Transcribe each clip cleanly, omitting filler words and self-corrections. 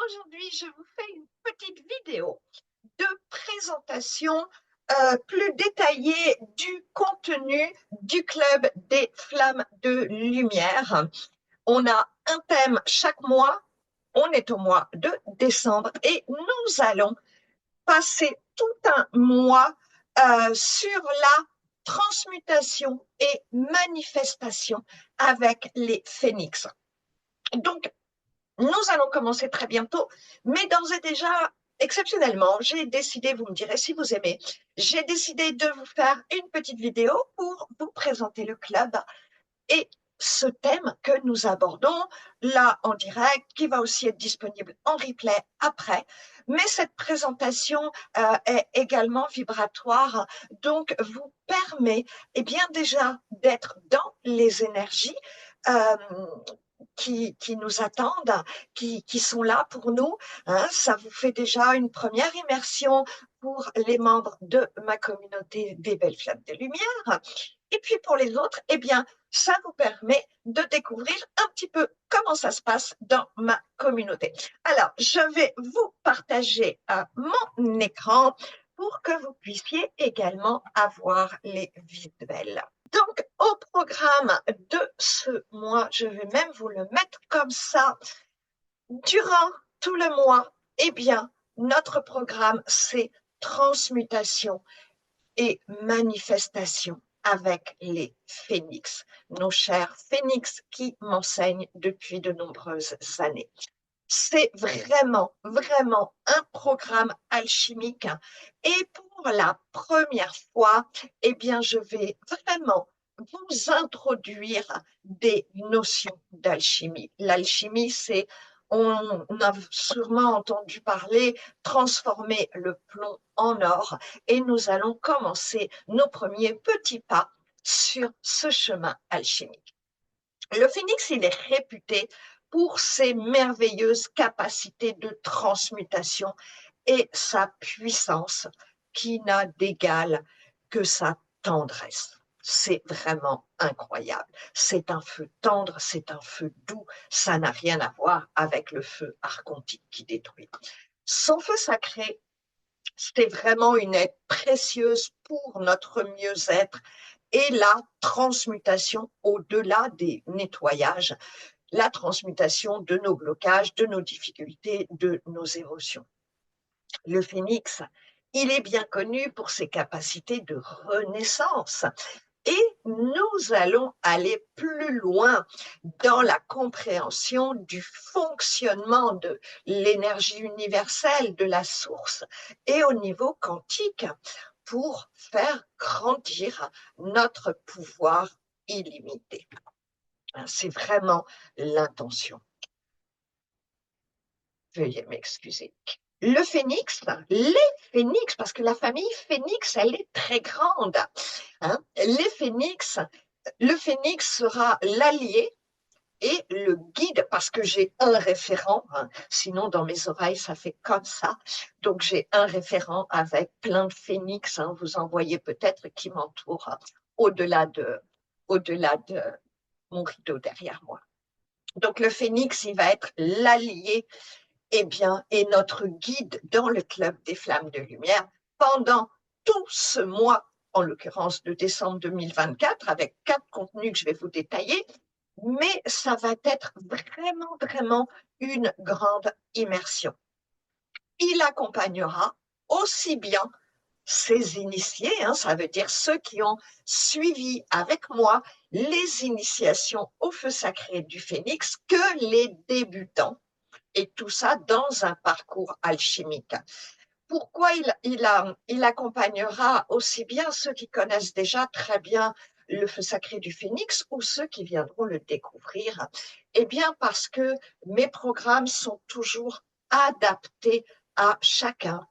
Aujourd'hui, je vous fais une petite vidéo de présentation plus détaillée du contenu du Club des Flammes de Lumière. On a un thème chaque mois. On est au mois de décembre et nous allons passer tout un mois sur la transmutation et manifestation avec les phénix. Donc, nous allons commencer très bientôt, mais d'ores et déjà, exceptionnellement, j'ai décidé, vous me direz si vous aimez, j'ai décidé de vous faire une petite vidéo pour vous présenter le club et ce thème que nous abordons là en direct, qui va aussi être disponible en replay après. Mais cette présentation est également vibratoire, donc vous permet bien déjà d'être dans les énergies euh, qui nous attendent, qui sont là pour nous. Hein. Ça vous fait déjà une première immersion pour les membres de ma communauté des Belles Flammes de Lumière. Et puis pour les autres, ça vous permet de découvrir un petit peu comment ça se passe dans ma communauté. Alors, je vais vous partager mon écran pour que vous puissiez également avoir les visuels. Donc, au programme de ce mois, je vais même vous le mettre comme ça. Durant tout le mois, notre programme, c'est transmutation et manifestation avec les phénix, nos chers phénix qui m'enseignent depuis de nombreuses années. C'est vraiment, vraiment un programme alchimique et pour la première fois, je vais vraiment vous introduire des notions d'alchimie. L'alchimie, c'est, on a sûrement entendu parler, transformer le plomb en or et nous allons commencer nos premiers petits pas sur ce chemin alchimique. Le phénix, il est réputé pour ses merveilleuses capacités de transmutation et sa puissance qui n'a d'égal que sa tendresse. C'est vraiment incroyable. C'est un feu tendre, c'est un feu doux, ça n'a rien à voir avec le feu archontique qui détruit. Son feu sacré, c'était vraiment une aide précieuse pour notre mieux-être et la transmutation au-delà des nettoyages, la transmutation de nos blocages, de nos difficultés, de nos émotions. Le phénix, il est bien connu pour ses capacités de renaissance. Et nous allons aller plus loin dans la compréhension du fonctionnement de l'énergie universelle, de la source, et au niveau quantique, pour faire grandir notre pouvoir illimité. C'est vraiment l'intention. Veuillez m'excuser. Le phénix, les phénix, parce que la famille phénix, elle est très grande. Hein? Les phénix, le phénix sera l'allié et le guide, parce que j'ai un référent, hein, sinon dans mes oreilles ça fait comme ça, donc j'ai un référent avec plein de phénix, hein, vous en voyez peut-être qui m'entourent hein, au-delà de mon rideau derrière moi. Donc le phénix, il va être l'allié et notre guide dans le Club des Flammes de Lumière pendant tout ce mois, en l'occurrence de décembre 2024, avec 4 contenus que je vais vous détailler, mais ça va être vraiment, vraiment une grande immersion. Il accompagnera aussi bien ces initiés, hein, ça veut dire ceux qui ont suivi avec moi les initiations au feu sacré du phénix, que les débutants, et tout ça dans un parcours alchimique. Pourquoi il accompagnera aussi bien ceux qui connaissent déjà très bien le feu sacré du phénix ou ceux qui viendront le découvrir? Eh bien, parce que mes programmes sont toujours adaptés à chacun,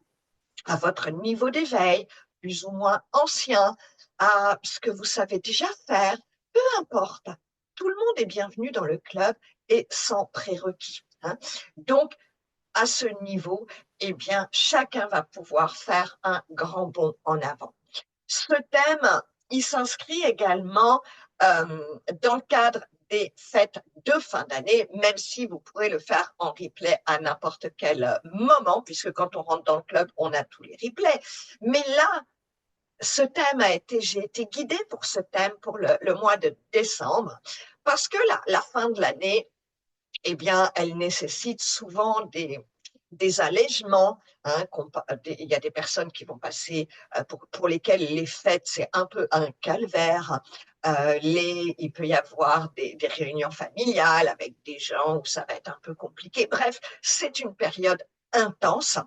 à votre niveau d'éveil, plus ou moins ancien, à ce que vous savez déjà faire, peu importe. Tout le monde est bienvenu dans le club et sans prérequis. Hein. Donc, à ce niveau, chacun va pouvoir faire un grand bond en avant. Ce thème, il s'inscrit également dans le cadre des fêtes de fin d'année, même si vous pourrez le faire en replay à n'importe quel moment, puisque quand on rentre dans le club, on a tous les replays. Mais là, j'ai été guidée pour ce thème pour le mois de décembre, parce que la fin de l'année, eh bien, elle nécessite souvent des allègements. Hein, il y a des personnes qui vont passer, pour lesquelles les fêtes, c'est un peu un calvaire. Il peut y avoir des réunions familiales avec des gens où ça va être un peu compliqué. Bref, c'est une période intense.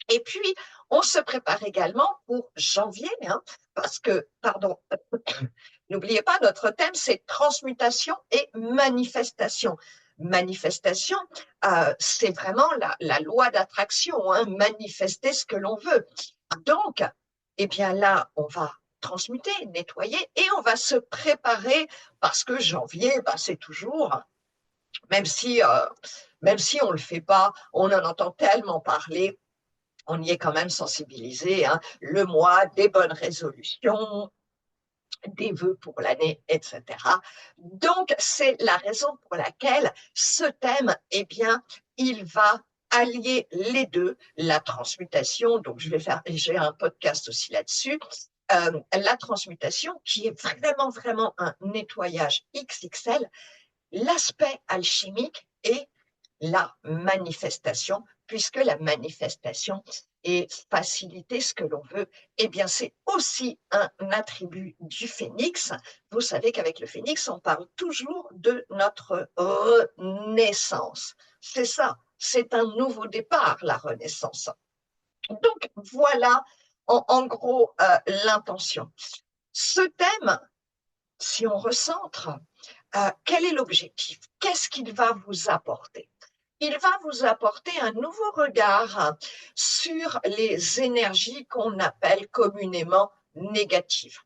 Et puis, on se prépare également pour janvier, hein, parce que, pardon, n'oubliez pas, notre thème, c'est transmutation et manifestation. Manifestation, c'est vraiment la loi d'attraction, hein, manifester ce que l'on veut. Donc, eh bien là, on va transmuter, nettoyer et on va se préparer parce que janvier, c'est toujours, même si on ne le fait pas, on en entend tellement parler, on y est quand même sensibilisé, hein, le mois des bonnes résolutions, des vœux pour l'année, etc. Donc, c'est la raison pour laquelle ce thème, eh bien, il va allier les deux, la transmutation, donc j'ai un podcast aussi là-dessus, la transmutation qui est vraiment, vraiment un nettoyage XXL, l'aspect alchimique et la manifestation, puisque la manifestation et faciliter ce que l'on veut, eh bien, c'est aussi un attribut du phénix. Vous savez qu'avec le phénix, on parle toujours de notre renaissance. C'est ça, c'est un nouveau départ, la renaissance. Donc, voilà en gros l'intention. Ce thème, si on recentre, quel est l'objectif? Qu'est-ce qu'il va vous apporter? Il va vous apporter un nouveau regard sur les énergies qu'on appelle communément négatives.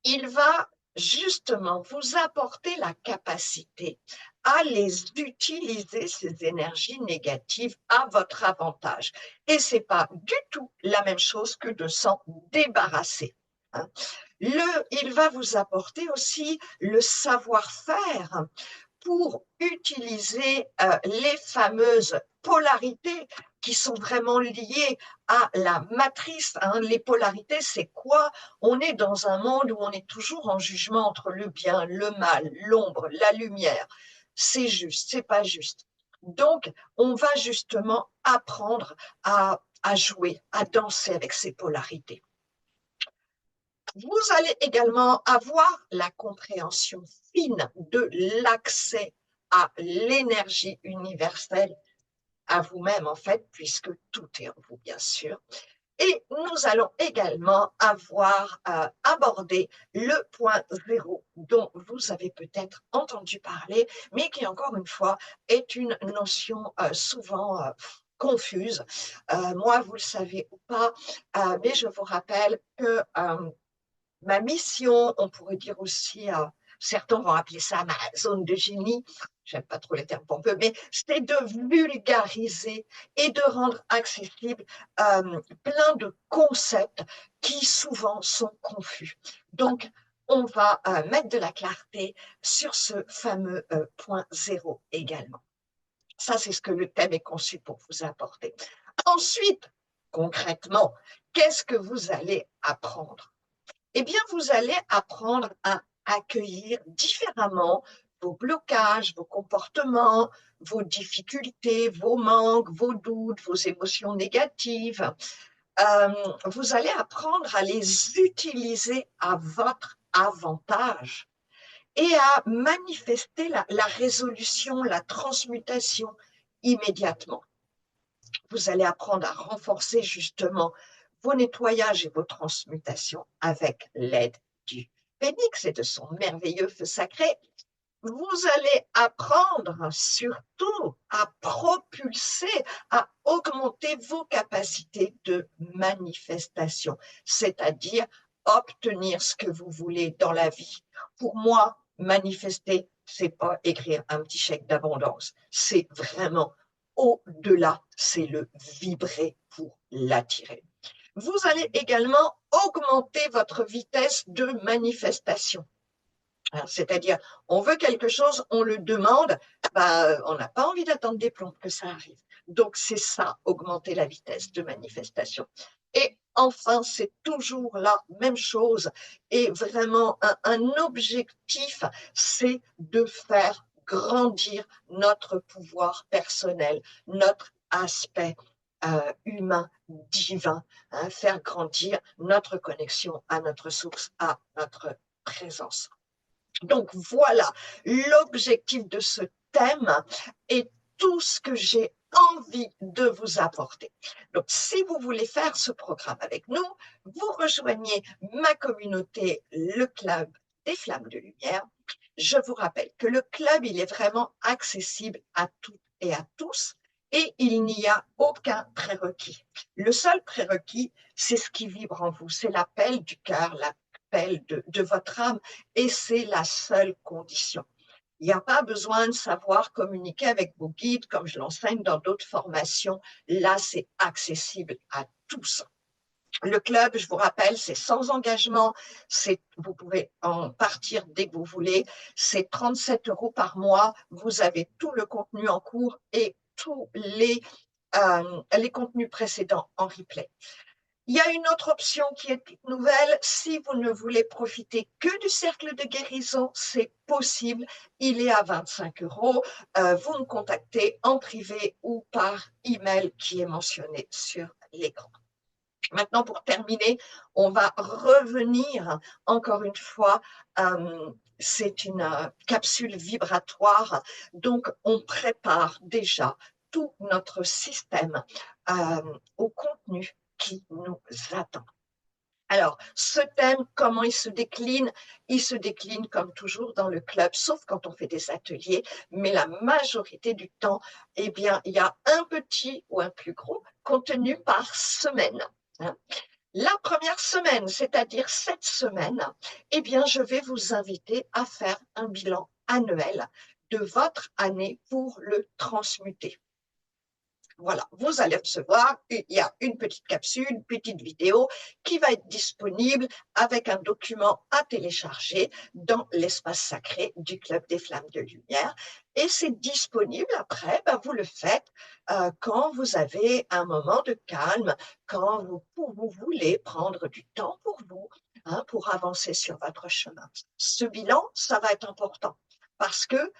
Il va justement vous apporter la capacité à les utiliser, ces énergies négatives, à votre avantage. Et ce n'est pas du tout la même chose que de s'en débarrasser. Hein. Il va vous apporter aussi le savoir-faire pour utiliser les fameuses polarités qui sont vraiment liées à la matrice. Hein. Les polarités, c'est quoi? On est dans un monde où on est toujours en jugement entre le bien, le mal, l'ombre, la lumière. C'est juste, c'est pas juste. Donc, on va justement apprendre à jouer, à danser avec ces polarités. Vous allez également avoir la compréhension fine de l'accès à l'énergie universelle, à vous-même en fait, puisque tout est en vous, bien sûr. Et nous allons également avoir abordé le point zéro dont vous avez peut-être entendu parler, mais qui encore une fois est une notion souvent confuse. Moi, vous le savez ou pas, mais je vous rappelle que ma mission, on pourrait dire aussi, certains vont appeler ça ma zone de génie, j'aime pas trop les termes pompeux, mais c'est de vulgariser et de rendre accessible plein de concepts qui souvent sont confus. Donc, on va mettre de la clarté sur ce fameux point zéro également. Ça, c'est ce que le thème est conçu pour vous apporter. Ensuite, concrètement, qu'est-ce que vous allez apprendre? Eh bien, vous allez apprendre à accueillir différemment vos blocages, vos comportements, vos difficultés, vos manques, vos doutes, vos émotions négatives. Vous allez apprendre à les utiliser à votre avantage et à manifester la résolution, la transmutation immédiatement. Vous allez apprendre à renforcer justement vos nettoyages et vos transmutations avec l'aide du phénix et de son merveilleux feu sacré. Vous allez apprendre surtout à propulser, à augmenter vos capacités de manifestation, c'est-à-dire obtenir ce que vous voulez dans la vie. Pour moi, manifester, c'est pas écrire un petit chèque d'abondance, c'est vraiment au-delà, c'est le vibrer pour l'attirer. Vous allez également augmenter votre vitesse de manifestation. Hein, c'est-à-dire, on veut quelque chose, on le demande, bah, on n'a pas envie d'attendre des plombes que ça arrive. Donc, c'est ça, augmenter la vitesse de manifestation. Et enfin, c'est toujours la même chose. Et vraiment, un objectif, c'est de faire grandir notre pouvoir personnel, notre aspect humain, divin, hein, faire grandir notre connexion à notre source, à notre présence. Donc voilà l'objectif de ce thème et tout ce que j'ai envie de vous apporter. Donc si vous voulez faire ce programme avec nous, vous rejoignez ma communauté, le Club des Flammes de Lumière. Je vous rappelle que le club, il est vraiment accessible à toutes et à tous et il n'y a aucun prérequis. Le seul prérequis, c'est ce qui vibre en vous, c'est l'appel du cœur, l'appel de votre âme et c'est la seule condition. Il n'y a pas besoin de savoir communiquer avec vos guides comme je l'enseigne dans d'autres formations. Là, c'est accessible à tous. Le club, je vous rappelle, c'est sans engagement, vous pouvez en partir dès que vous voulez, c'est 37 € par mois, vous avez tout le contenu en cours et tous les contenus précédents en replay. Il y a une autre option qui est toute nouvelle. Si vous ne voulez profiter que du cercle de guérison, c'est possible. Il est à 25 €. Vous me contactez en privé ou par email qui est mentionné sur l'écran. Maintenant, pour terminer, on va revenir encore une fois. C'est une capsule vibratoire. Donc, on prépare déjà tout notre système au contenu qui nous attend. Alors, ce thème, comment il se décline? Il se décline comme toujours dans le club, sauf quand on fait des ateliers, mais la majorité du temps, eh bien, il y a un petit ou un plus gros contenu par semaine. Hein. La première semaine, c'est-à-dire cette semaine, eh bien, je vais vous inviter à faire un bilan annuel de votre année pour le transmuter. Voilà, vous allez recevoir, il y a une petite capsule, une petite vidéo qui va être disponible avec un document à télécharger dans l'espace sacré du Club des Flammes de Lumière. Et c'est disponible après, ben vous le faites quand vous avez un moment de calme, quand vous voulez prendre du temps pour vous, hein, pour avancer sur votre chemin. Ce bilan, ça va être important parce que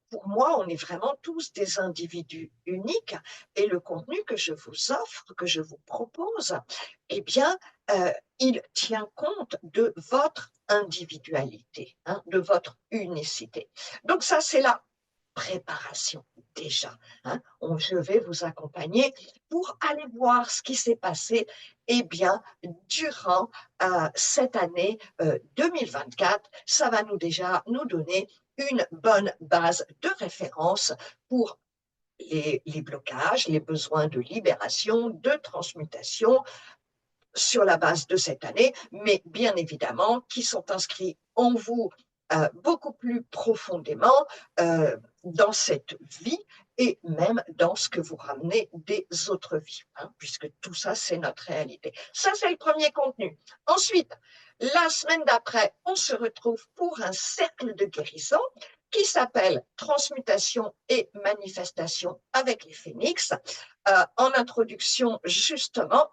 pour moi, on est vraiment tous des individus uniques et le contenu que je vous offre, que je vous propose, eh bien, il tient compte de votre individualité, hein, de votre unicité. Donc ça, c'est la préparation déjà. Hein. Je vais vous accompagner pour aller voir ce qui s'est passé eh bien, durant cette année 2024. Ça va nous donner une bonne base de référence pour les blocages, les besoins de libération, de transmutation sur la base de cette année, mais bien évidemment qui sont inscrits en vous beaucoup plus profondément dans cette vie et même dans ce que vous ramenez des autres vies, hein, puisque tout ça, c'est notre réalité. Ça, c'est le premier contenu. Ensuite, la semaine d'après, on se retrouve pour un cercle de guérison qui s'appelle Transmutation et manifestation avec les phénix. En introduction, justement,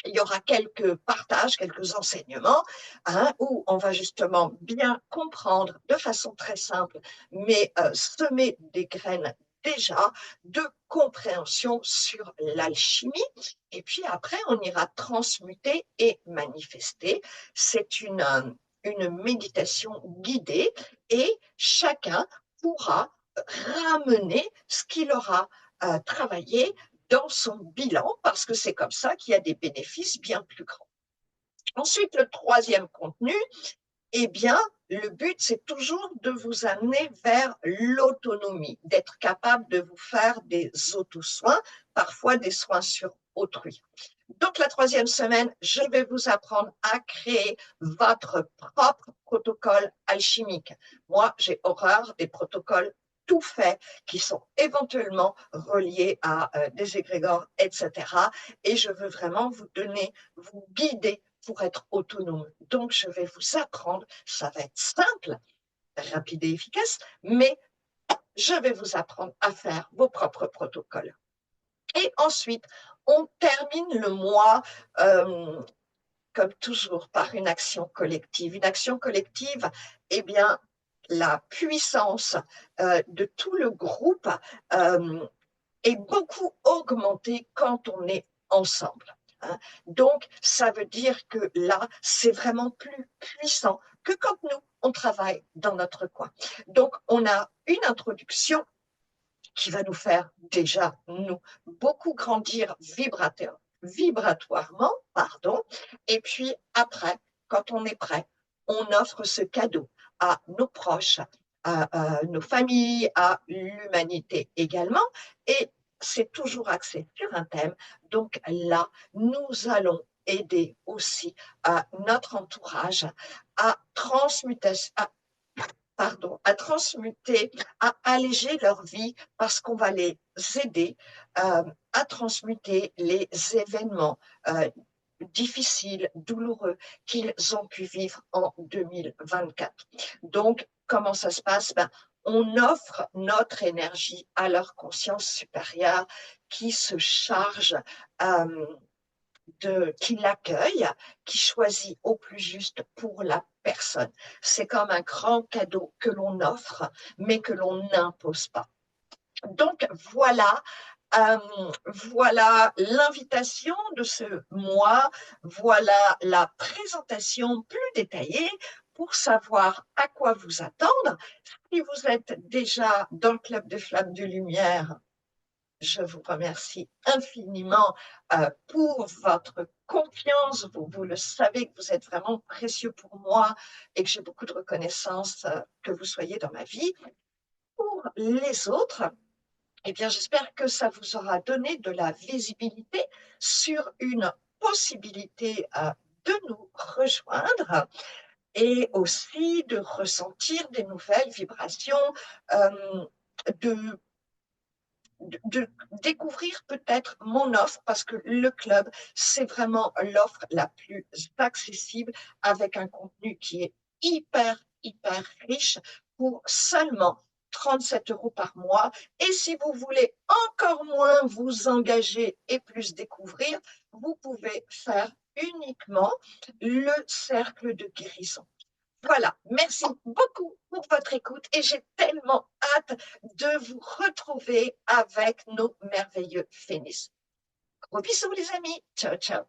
il y aura quelques partages, quelques enseignements, hein, où on va justement bien comprendre de façon très simple, mais semer des graines déjà de compréhension sur l'alchimie. Et puis après, on ira transmuter et manifester. C'est une méditation guidée et chacun pourra ramener ce qu'il aura travaillé dans son bilan, parce que c'est comme ça qu'il y a des bénéfices bien plus grands. Ensuite, le troisième contenu, eh bien, le but, c'est toujours de vous amener vers l'autonomie, d'être capable de vous faire des auto-soins, parfois des soins sur autrui. Donc, la troisième semaine, je vais vous apprendre à créer votre propre protocole alchimique. Moi, j'ai horreur des protocoles tout faits qui sont éventuellement reliés à des égrégores, etc. Et je veux vraiment vous donner, vous guider pour être autonome. Donc, je vais vous apprendre, ça va être simple, rapide et efficace, mais je vais vous apprendre à faire vos propres protocoles. Et ensuite, on termine le mois, comme toujours, par une action collective. Une action collective, eh bien, la puissance de tout le groupe est beaucoup augmentée quand on est ensemble. Hein. Donc, ça veut dire que là, c'est vraiment plus puissant que quand nous, on travaille dans notre coin. Donc, on a une introduction qui va nous faire déjà, nous, beaucoup grandir vibratoirement, pardon. Et puis après, quand on est prêt, on offre ce cadeau à nos proches, à nos familles, à l'humanité également. Et c'est toujours axé sur un thème. Donc là, nous allons aider aussi notre entourage à transmuter, à transmuter, à alléger leur vie parce qu'on va les aider à transmuter les événements difficiles, douloureux qu'ils ont pu vivre en 2024. Donc, comment ça se passe? On offre notre énergie à leur conscience supérieure qui se charge qui l'accueille, qui choisit au plus juste pour la personne. C'est comme un grand cadeau que l'on offre, mais que l'on n'impose pas. Donc voilà, voilà l'invitation de ce mois, voilà la présentation plus détaillée pour savoir à quoi vous attendre. Si vous êtes déjà dans le Club des Flammes de Lumière, je vous remercie infiniment pour votre confiance. Vous le savez que vous êtes vraiment précieux pour moi et que j'ai beaucoup de reconnaissance que vous soyez dans ma vie. Pour les autres, eh bien, j'espère que ça vous aura donné de la visibilité sur une possibilité de nous rejoindre et aussi de ressentir des nouvelles vibrations, de de découvrir peut-être mon offre parce que le club, c'est vraiment l'offre la plus accessible avec un contenu qui est hyper riche pour seulement 37 € par mois. Et si vous voulez encore moins vous engager et plus découvrir, vous pouvez faire uniquement le cercle de guérison. Voilà, merci beaucoup pour votre écoute et j'ai tellement hâte de vous retrouver avec nos merveilleux Phénix. Gros bisous les amis, ciao ciao.